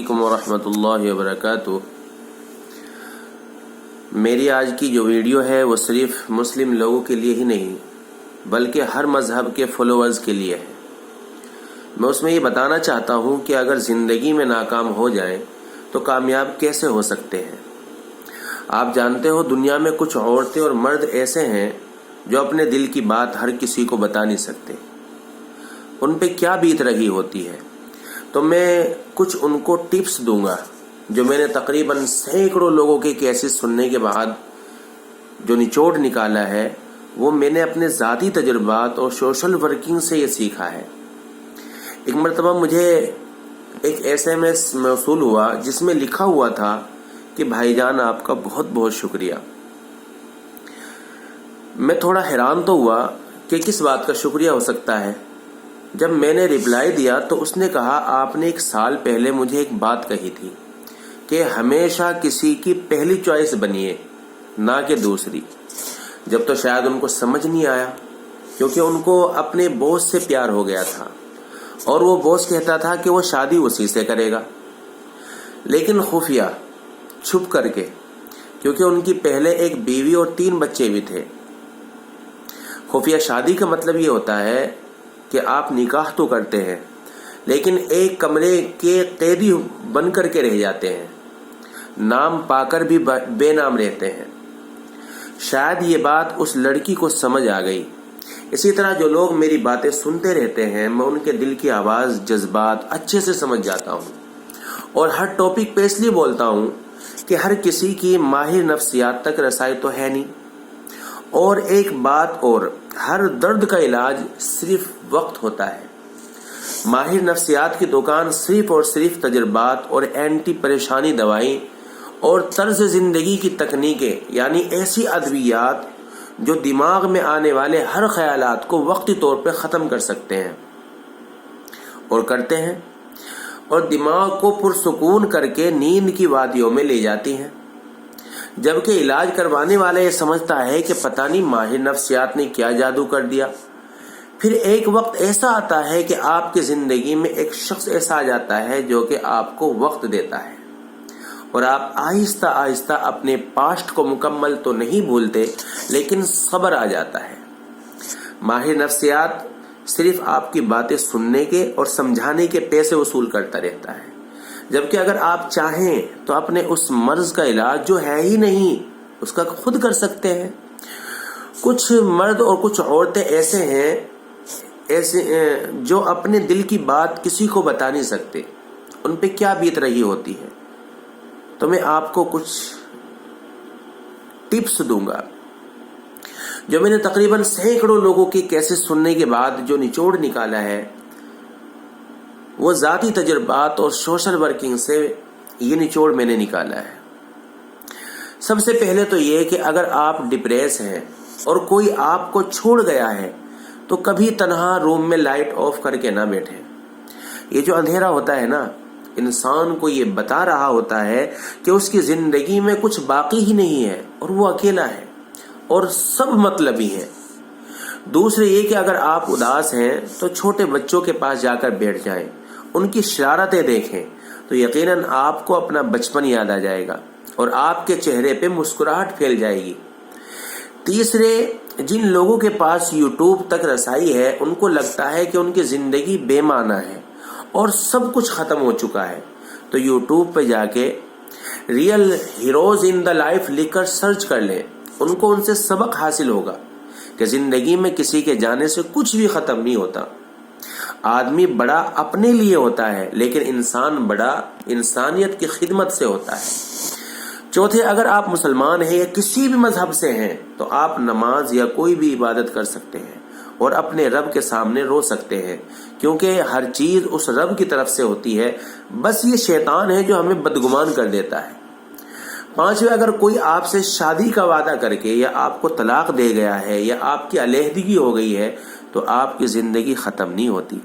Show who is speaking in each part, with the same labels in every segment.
Speaker 1: علیکم ورحمۃ اللہ وبرکاتہ۔ میری آج کی جو ویڈیو ہے وہ صرف مسلم لوگوں کے لیے ہی نہیں بلکہ ہر مذہب کے فالوورز کے لیے ہے۔ میں اس میں یہ بتانا چاہتا ہوں کہ اگر زندگی میں ناکام ہو جائیں تو کامیاب کیسے ہو سکتے ہیں۔ آپ جانتے ہو دنیا میں کچھ عورتیں اور مرد ایسے ہیں جو اپنے دل کی بات ہر کسی کو بتا نہیں سکتے، ان پہ کیا بیت رہی ہوتی ہے۔ تو میں کچھ ان کو ٹپس دوں گا جو میں نے تقریباً سینکڑوں لوگوں کے کیسز سننے کے بعد جو نچوڑ نکالا ہے وہ میں نے اپنے ذاتی تجربات اور سوشل ورکنگ سے یہ سیکھا ہے۔ ایک مرتبہ مجھے ایک SMS موصول ہوا جس میں لکھا ہوا تھا کہ بھائی جان آپ کا بہت بہت شکریہ۔ میں تھوڑا حیران تو ہوا کہ کس بات کا شکریہ ہو سکتا ہے۔ جب میں نے رپلائی دیا تو اس نے کہا آپ نے 1 سال پہلے مجھے ایک بات کہی تھی کہ ہمیشہ کسی کی پہلی چوائس بنیے نہ کہ دوسری۔ جب تو شاید ان کو سمجھ نہیں آیا کیونکہ ان کو اپنے باس سے پیار ہو گیا تھا اور وہ باس کہتا تھا کہ وہ شادی اسی سے کرے گا، لیکن خفیہ چھپ کر کے، کیونکہ ان کی پہلے ایک بیوی اور 3 بچے بھی تھے۔ خفیہ شادی کا مطلب یہ ہوتا ہے کہ آپ نکاح تو کرتے ہیں لیکن ایک کمرے کے قیدی بن کر کے رہ جاتے ہیں، نام پا کر بھی بے نام رہتے ہیں۔ شاید یہ بات اس لڑکی کو سمجھ آ گئی۔ اسی طرح جو لوگ میری باتیں سنتے رہتے ہیں میں ان کے دل کی آواز، جذبات اچھے سے سمجھ جاتا ہوں اور ہر ٹاپک پہ اس لیے بولتا ہوں کہ ہر کسی کی ماہر نفسیات تک رسائی تو ہے نہیں۔ اور ایک بات اور، ہر درد کا علاج صرف وقت ہوتا ہے۔ ماہر نفسیات کی دکان صرف اور صرف تجربات اور اینٹی پریشانی دوائیں اور طرز زندگی کی تکنیکیں، یعنی ایسی ادویات جو دماغ میں آنے والے ہر خیالات کو وقتی طور پہ ختم کر سکتے ہیں اور کرتے ہیں، اور دماغ کو پرسکون کر کے نیند کی وادیوں میں لے جاتی ہیں۔ جبکہ علاج کروانے والا یہ سمجھتا ہے کہ پتہ نہیں ماہر نفسیات نے کیا جادو کر دیا۔ پھر ایک وقت ایسا آتا ہے کہ آپ کی زندگی میں ایک شخص ایسا آ جاتا ہے جو کہ آپ کو وقت دیتا ہے اور آپ آہستہ آہستہ اپنے پاسٹ کو مکمل تو نہیں بھولتے لیکن صبر آ جاتا ہے۔ ماہر نفسیات صرف آپ کی باتیں سننے کے اور سمجھانے کے پیسے وصول کرتا رہتا ہے، جبکہ اگر آپ چاہیں تو اپنے اس مرض کا علاج جو ہے ہی نہیں اس کا خود کر سکتے ہیں۔ کچھ مرد اور کچھ عورتیں ایسے ہیں جو اپنے دل کی بات کسی کو بتا نہیں سکتے، ان پہ کیا بیت رہی ہوتی ہے۔ تو میں آپ کو کچھ ٹپس دوں گا جو میں نے تقریباً سینکڑوں لوگوں کے کیسز سننے کے بعد جو نچوڑ نکالا ہے وہ ذاتی تجربات اور سوشل ورکنگ سے یہ نچوڑ میں نے نکالا ہے۔ سب سے پہلے تو یہ کہ اگر آپ ڈپریس ہیں اور کوئی آپ کو چھوڑ گیا ہے تو کبھی تنہا روم میں لائٹ آف کر کے نہ بیٹھیں۔ یہ جو اندھیرا ہوتا ہے نا، انسان کو یہ بتا رہا ہوتا ہے کہ اس کی زندگی میں کچھ باقی ہی نہیں ہے اور وہ اکیلا ہے اور سب مطلبی ہیں۔ دوسرے یہ کہ اگر آپ اداس ہیں تو چھوٹے بچوں کے پاس جا کر بیٹھ جائیں، ان کی شرارتیں دیکھیں تو یقیناً آپ کو اپنا بچپن یاد آ جائے گا اور آپ کے چہرے پہ مسکراہٹ پھیل جائے گی۔ تیسرے، جن لوگوں کے پاس YouTube تک رسائی ہے ان کو لگتا ہے کہ ان کی زندگی بے معنی ہے اور سب کچھ ختم ہو چکا ہے، تو YouTube پہ جا کے real heroes in the life لکھ کر سرچ کر لیں، ان کو ان سے سبق حاصل ہوگا کہ زندگی میں کسی کے جانے سے کچھ بھی ختم نہیں ہوتا۔ آدمی بڑا اپنے لیے ہوتا ہے لیکن انسان بڑا انسانیت کی خدمت سے ہوتا ہے۔ چوتھے، اگر آپ مسلمان ہیں یا کسی بھی مذہب سے ہیں تو آپ نماز یا کوئی بھی عبادت کر سکتے ہیں اور اپنے رب کے سامنے رو سکتے ہیں، کیونکہ ہر چیز اس رب کی طرف سے ہوتی ہے، بس یہ شیطان ہے جو ہمیں بدگمان کر دیتا ہے۔ پانچویں، اگر کوئی آپ سے شادی کا وعدہ کر کے یا آپ کو طلاق دے گیا ہے یا آپ کی علیحدگی ہو گئی ہے تو آپ کی زندگی ختم نہیں ہوتی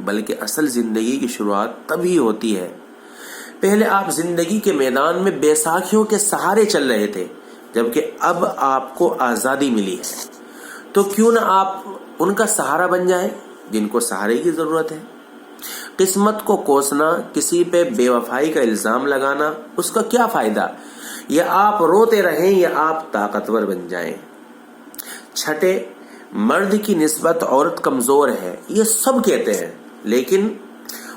Speaker 1: بلکہ اصل زندگی کی شروعات تبھی ہوتی ہے۔ پہلے آپ زندگی کے میدان میں بیساکھیوں کے سہارے چل رہے تھے، جبکہ اب آپ کو آزادی ملی ہے، تو کیوں نہ آپ ان کا سہارا بن جائیں جن کو سہارے کی ضرورت ہے۔ قسمت کو کوسنا, کسی پہ بے وفائی کا الزام لگانا, اس کا کیا فائدہ؟ یا آپ روتے رہیں یا آپ طاقتور بن جائیں. چھٹے, مرد کی نسبت عورت کمزور ہے, یہ سب کہتے ہیں, لیکن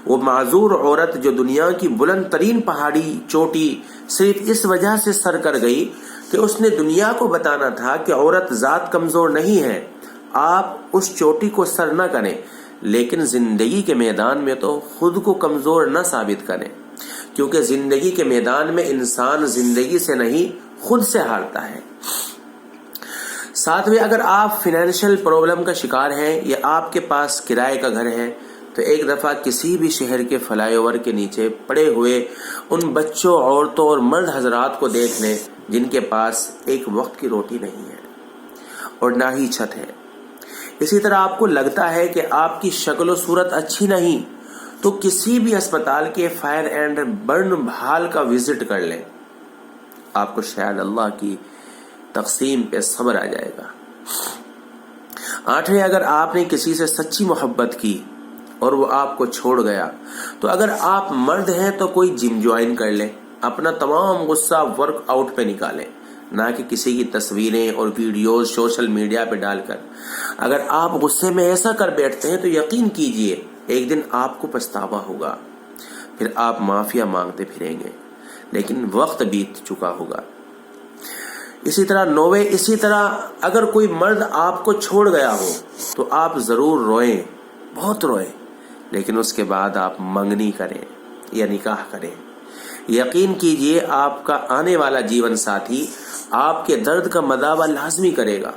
Speaker 1: وہ معذور عورت جو دنیا کی بلند ترین پہاڑی چوٹی صرف اس وجہ سے سر کر گئی کہ اس نے دنیا کو بتانا تھا کہ عورت ذات کمزور نہیں ہے, آپ اس چوٹی کو سر نہ کریں, لیکن زندگی کے میدان میں تو خود کو کمزور نہ ثابت کریں, کیونکہ زندگی کے میدان میں انسان زندگی سے نہیں خود سے ہارتا ہے. ساتویں, اگر آپ فائنینشیل پرابلم کا شکار ہیں یا آپ کے پاس کرائے کا گھر ہے تو ایک دفعہ کسی بھی شہر کے فلائی اوور کے نیچے پڑے ہوئے ان بچوں, عورتوں اور مرد حضرات کو دیکھ لیں جن کے پاس ایک وقت کی روٹی نہیں ہے اور نہ ہی چھت ہے. اسی طرح آپ کو لگتا ہے کہ آپ کی شکل و صورت اچھی نہیں تو کسی بھی اسپتال کے فائر اینڈ برن ہال کا وزٹ کر لیں, آپ کو شاید اللہ کی تقسیم پہ صبر آ جائے گا. 8ویں, اگر آپ نے کسی سے سچی محبت کی اور وہ آپ کو چھوڑ گیا تو اگر آپ مرد ہیں تو کوئی جم جوائن کر لیں, اپنا تمام غصہ ورک آؤٹ پہ نکالیں, نہ کہ کسی کی تصویریں اور ویڈیوز سوشل میڈیا پہ ڈال کر. اگر آپ غصے میں ایسا کر بیٹھتے ہیں تو یقین کیجئے ایک دن آپ کو پچھتاوا ہوگا, پھر آپ معافیا مانگتے پھریں گے, لیکن وقت بیت چکا ہوگا. اسی طرح 9ویں, اسی طرح اگر کوئی مرد آپ کو چھوڑ گیا ہو تو آپ ضرور روئیں, بہت روئیں, لیکن اس کے بعد آپ منگنی کریں یا نکاح کریں. یقین کیجئے آپ کا آنے والا جیون ساتھی آپ کے درد کا مداوع لازمی کرے گا,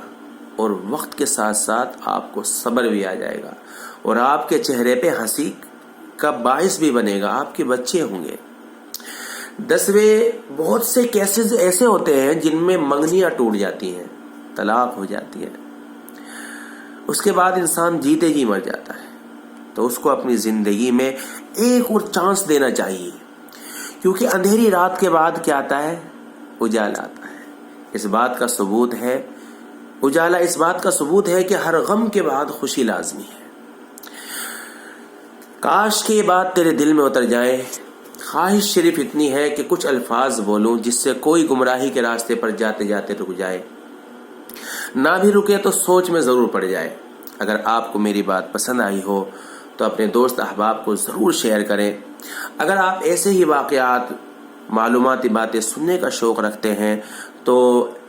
Speaker 1: اور وقت کے ساتھ ساتھ آپ کو صبر بھی آ جائے گا اور آپ کے چہرے پہ ہنسی کا باعث بھی بنے گا, آپ کے بچے ہوں گے. 10ویں, بہت سے کیسز ایسے ہوتے ہیں جن میں منگنیاں ٹوٹ جاتی ہیں, طلاق ہو جاتی ہے, اس کے بعد انسان جیتے جی مر جاتا ہے. تو اس کو اپنی زندگی میں ایک اور چانس دینا چاہیے, کیونکہ اندھیری رات کے بعد کیا آتا ہے؟ اجالا آتا ہے. اس بات کا ثبوت ہے, اجالا اس بات کا ثبوت ہے کہ ہر غم کے بعد خوشی لازمی ہے. کاش کہ یہ بات تیرے دل میں اتر جائے. خواہش صرف اتنی ہے کہ کچھ الفاظ بولوں جس سے کوئی گمراہی کے راستے پر جاتے جاتے رک جائے, نہ بھی رکے تو سوچ میں ضرور پڑ جائے. اگر آپ کو میری بات پسند آئی ہو تو اپنے دوست احباب کو ضرور شیئر کریں. اگر آپ ایسے ہی واقعات, معلوماتی باتیں سننے کا شوق رکھتے ہیں تو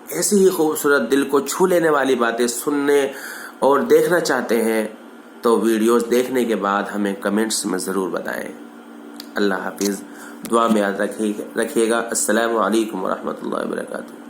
Speaker 1: ایسی ہی خوبصورت دل کو چھو لینے والی باتیں سننے اور دیکھنا چاہتے ہیں تو ویڈیوز دیکھنے کے بعد ہمیں کمنٹس میں ضرور بتائیں. اللہ حافظ, دعا میں یاد رکھیے گا. السلام علیکم ورحمۃ اللہ وبرکاتہ.